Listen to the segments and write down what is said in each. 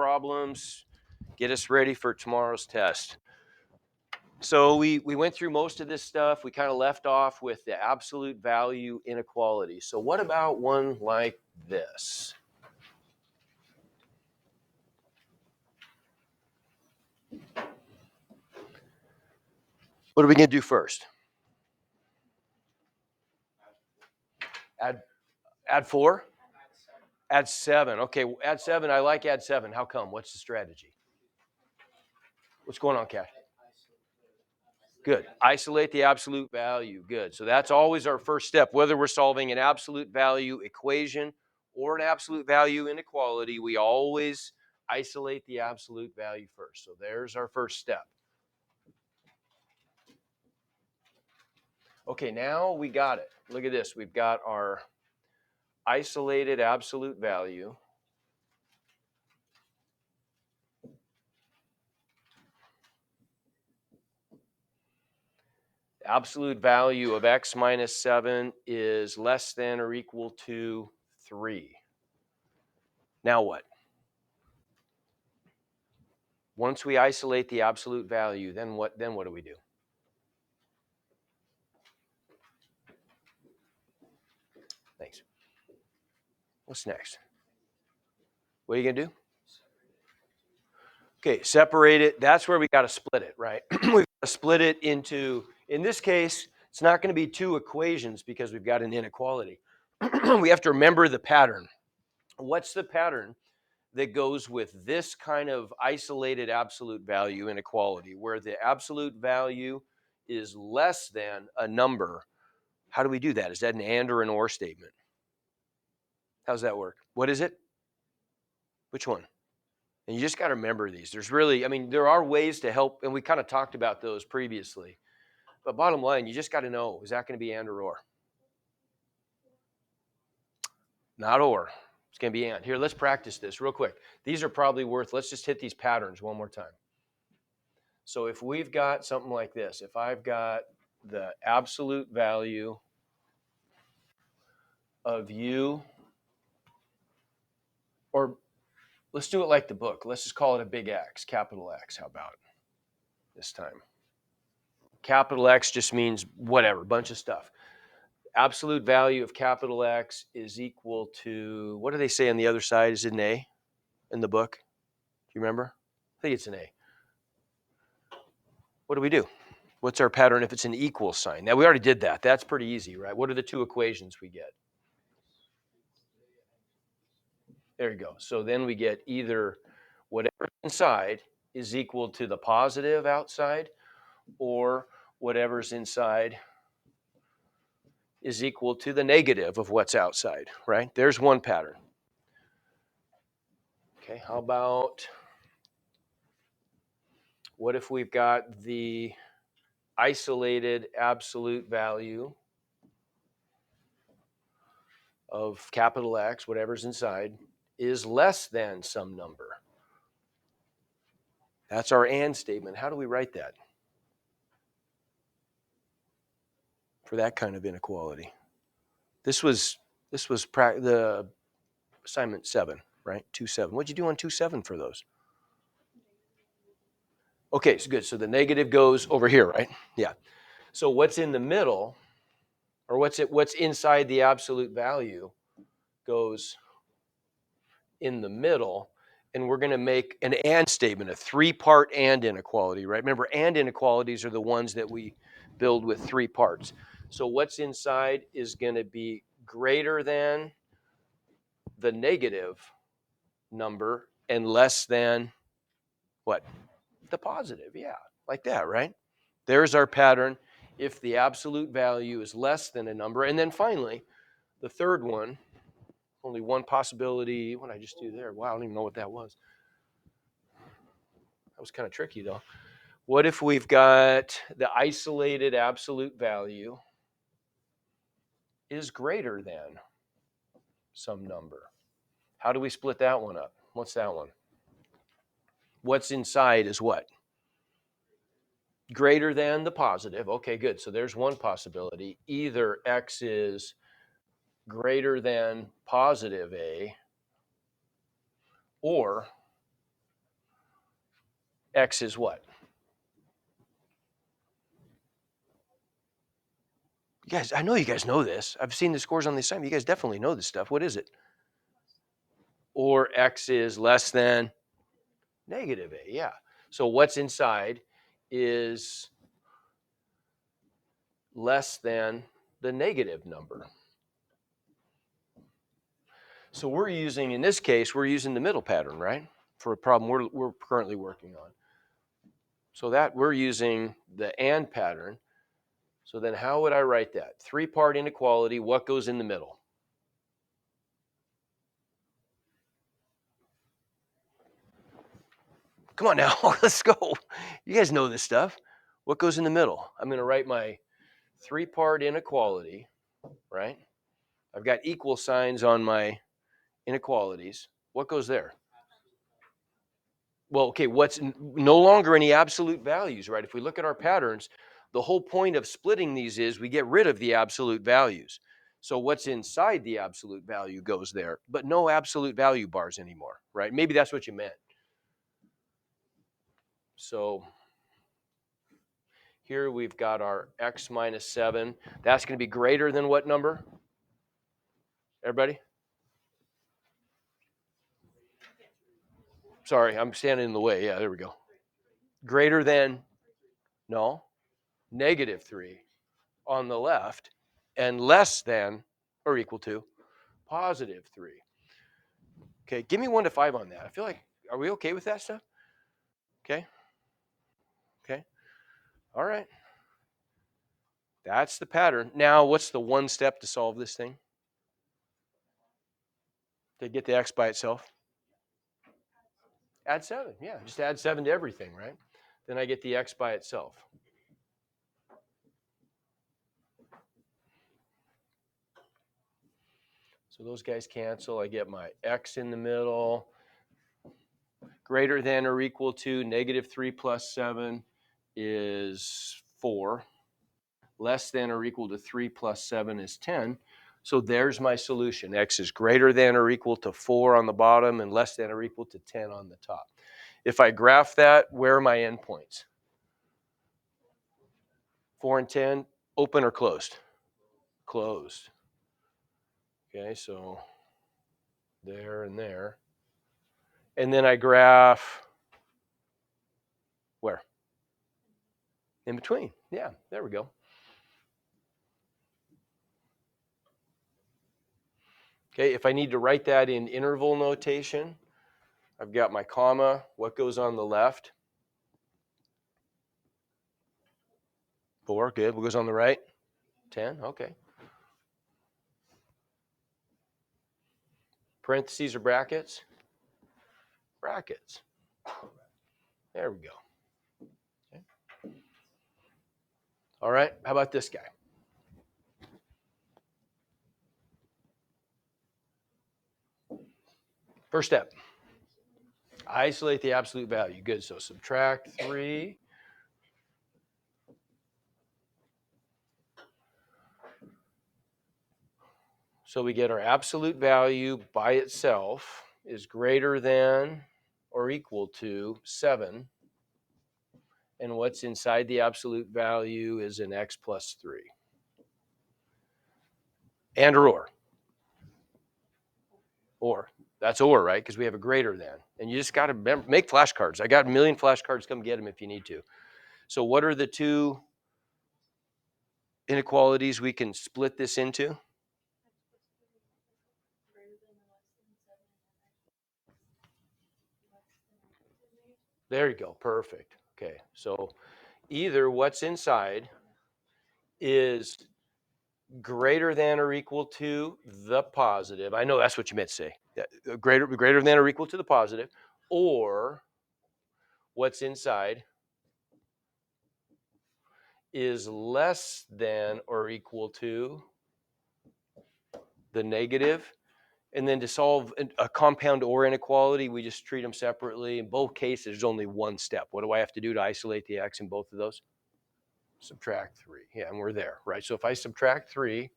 problems, get us ready for tomorrow's test. So we went through most of this stuff. We kind of left off with the absolute value inequality. So what about one like this? What are we going to do first? Add 4? Add 7. Okay, add 7. I like add 7. How come? What's the strategy? What's going on, Cash? Good. Isolate the absolute value. Good. So that's always our first step. Whether we're solving an absolute value equation or an absolute value inequality, we always isolate the absolute value first. So there's our first step. Okay, now we got it. Look at this. We've got our isolated absolute value. Absolute value of x minus 7 is less than or equal to 3. Now what? Once we isolate the absolute value, then what do we do? Thanks. What's next? What are you going to do? Okay, separate it. That's where we got to split it, right? We've got to split it into, in this case, it's not going to be 2 equations because we've got an inequality. We have to remember the pattern. What's the pattern that goes with this kind of isolated absolute value inequality, where the absolute value is less than a number? How do we do that? Is that an and or an or statement? How's that work? What is it? Which one? And you just got to remember these. There's really, I mean, there are ways to help, and we kind of talked about those previously. But bottom line, you just got to know, is that going to be and or? Not or. It's going to be and. Here, let's practice this real quick. These are probably worth, let's just hit these patterns one more time. So if we've got something like this, if I've got the absolute value of u, or let's do it like the book. Let's just call it a big X, capital X. How about this time? Capital X just means whatever, bunch of stuff. Absolute value of capital X is equal to, what do they say on the other side? Is it an A in the book? Do you remember? I think it's an A. What do we do? What's our pattern if it's an equal sign? Now, we already did that. That's pretty easy, right? What are the 2 equations we get? There you go. So then we get either whatever inside is equal to the positive outside, or whatever's inside is equal to the negative of what's outside, right? There's one pattern. Okay, how about, what if we've got the isolated absolute value of capital X, whatever's inside, is less than some number? That's our and statement. How do we write that for that kind of inequality? This was the assignment 7, right? 2-7. What'd you do on 2-7 for those? Okay, so good. So the negative goes over here, right? Yeah. So what's in the middle, or what's inside the absolute value, goes in the middle, and we're going to make an and statement, a 3-part and inequality, right? Remember, and inequalities are the ones that we build with 3 parts. So what's inside is going to be greater than the negative number and less than what? The positive. Yeah, like that, right? There's our pattern if the absolute value is less than a number. And then finally, the third one, only one possibility. What did I just do there? Wow, I don't even know what that was. That was kind of tricky, though. What if we've got the isolated absolute value is greater than some number? How do we split that one up? What's that one? What's inside is what? Greater than the positive. Okay, good. So there's one possibility. Either X is greater than positive A, or X is what? You guys, I know you guys know this. I've seen the scores on the assignment. You guys definitely know this stuff. What is it? Or X is less than negative A. Yeah. So what's inside is less than the negative number. So we're using, in this case, we're using the middle pattern, right? For a problem we're currently working on. So that we're using the and pattern. So then how would I write that? Three-part inequality, what goes in the middle? Come on now, let's go. You guys know this stuff. What goes in the middle? I'm going to write my three-part inequality, right? I've got equal signs on my inequalities. What goes there? Well, okay, what's no longer any absolute values, right? If we look at our patterns, the whole point of splitting these is we get rid of the absolute values. So what's inside the absolute value goes there, but no absolute value bars anymore, right? Maybe that's what you meant. So here we've got our x minus 7. That's going to be greater than what number? Everybody? Sorry, I'm standing in the way. Yeah, there we go. Greater than, no, negative 3 on the left, and less than or equal to positive 3. Okay, give me 1 to 5 on that. I feel like, are we okay with that stuff? Okay. Okay. All right. That's the pattern. Now, what's the one step to solve this thing? To get the x by itself? Add 7. Yeah, just add 7 to everything, right? Then I get the x by itself. So those guys cancel. I get my x in the middle. Greater than or equal to negative 3 plus 7 is 4. Less than or equal to 3 plus 7 is 10. So there's my solution. X is greater than or equal to 4 on the bottom and less than or equal to 10 on the top. If I graph that, where are my endpoints? 4 and 10, open or closed? Closed. Okay, so there and there. And then I graph where? In between. Yeah, there we go. Okay, if I need to write that in interval notation, I've got my comma. What goes on the left? 4, good. What goes on the right? 10, okay. Parentheses or brackets? Brackets. There we go. Okay. All right, how about this guy? First step, isolate the absolute value. Good, so subtract 3. So we get our absolute value by itself is greater than or equal to 7. And what's inside the absolute value is an x plus 3. And or. Or. That's or, right? Because we have a greater than. And you just got to make flashcards. I got a million flashcards. Come get them if you need to. So what are the two inequalities we can split this into? There you go. Perfect. Okay. So either what's inside is greater than or equal to the positive. I know that's what you meant to say. Greater than or equal to the positive, or what's inside is less than or equal to the negative. And then to solve a compound or inequality, we just treat them separately. In both cases, there's only one step. What do I have to do to isolate the x in both of those? Subtract 3. Yeah, and we're there, right? So if I subtract 3,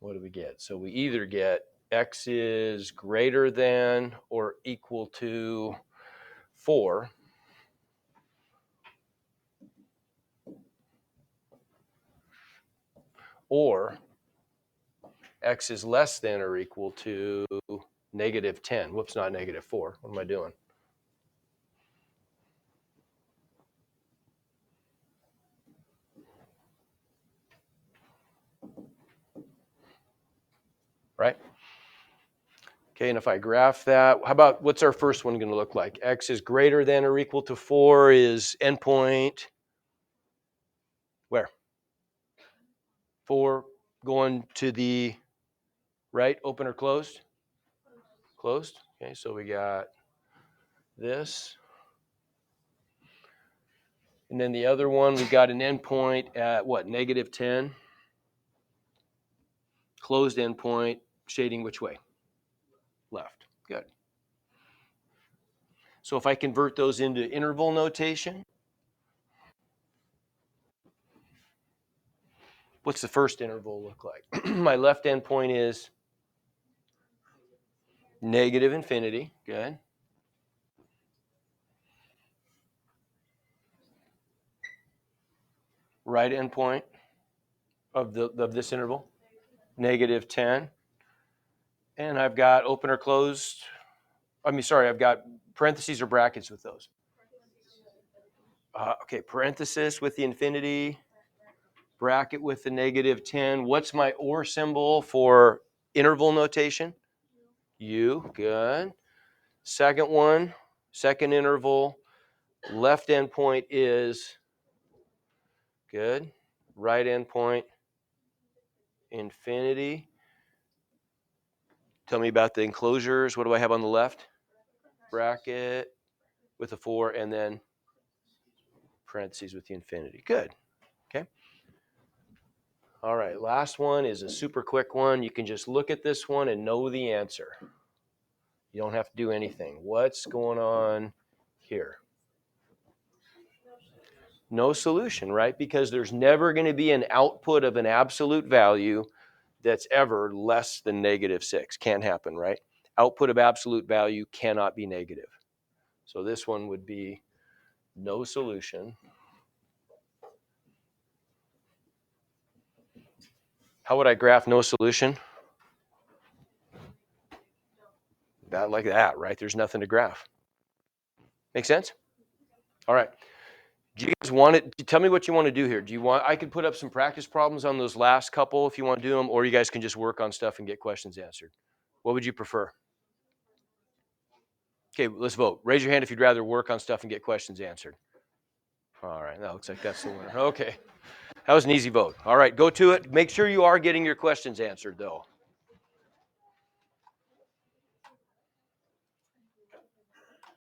what do we get? So we either get x is greater than or equal to 4, or x is less than or equal to -10. Whoops, not -4. What am I doing? Right? Okay, and if I graph that, how about what's our first one going to look like? X is greater than or equal to 4 is endpoint where? 4 going to the right, open or closed? Closed. Okay, so we got this. And then the other one, we've got an endpoint at what, -10? Closed endpoint, shading which way? Left. Good. So if I convert those into interval notation, what's the first interval look like? My left endpoint is -infinity. Good. Right endpoint of this interval, -10. And I've got open or closed. I've got parentheses or brackets with those. Okay, parenthesis with the infinity, bracket with the -10. What's my or symbol for interval notation? U, good. Second one, second interval, left endpoint is good. Right endpoint, infinity. Tell me about the enclosures. What do I have on the left? Bracket with a 4 and then parentheses with the infinity. Good. Okay. All right. Last one is a super quick one. You can just look at this one and know the answer. You don't have to do anything. What's going on here? No solution, right? Because there's never going to be an output of an absolute value that's ever less than -6. Can't happen, right? Output of absolute value cannot be negative. So this one would be no solution. How would I graph no solution? That like that, right? There's nothing to graph. Make sense? All right. Do you guys want it? Tell me what you want to do here. Do you want? I could put up some practice problems on those last couple if you want to do them, or you guys can just work on stuff and get questions answered. What would you prefer? Okay, let's vote. Raise your hand if you'd rather work on stuff and get questions answered. All right, that looks like that's the winner. Okay, that was an easy vote. All right, go to it. Make sure you are getting your questions answered, though.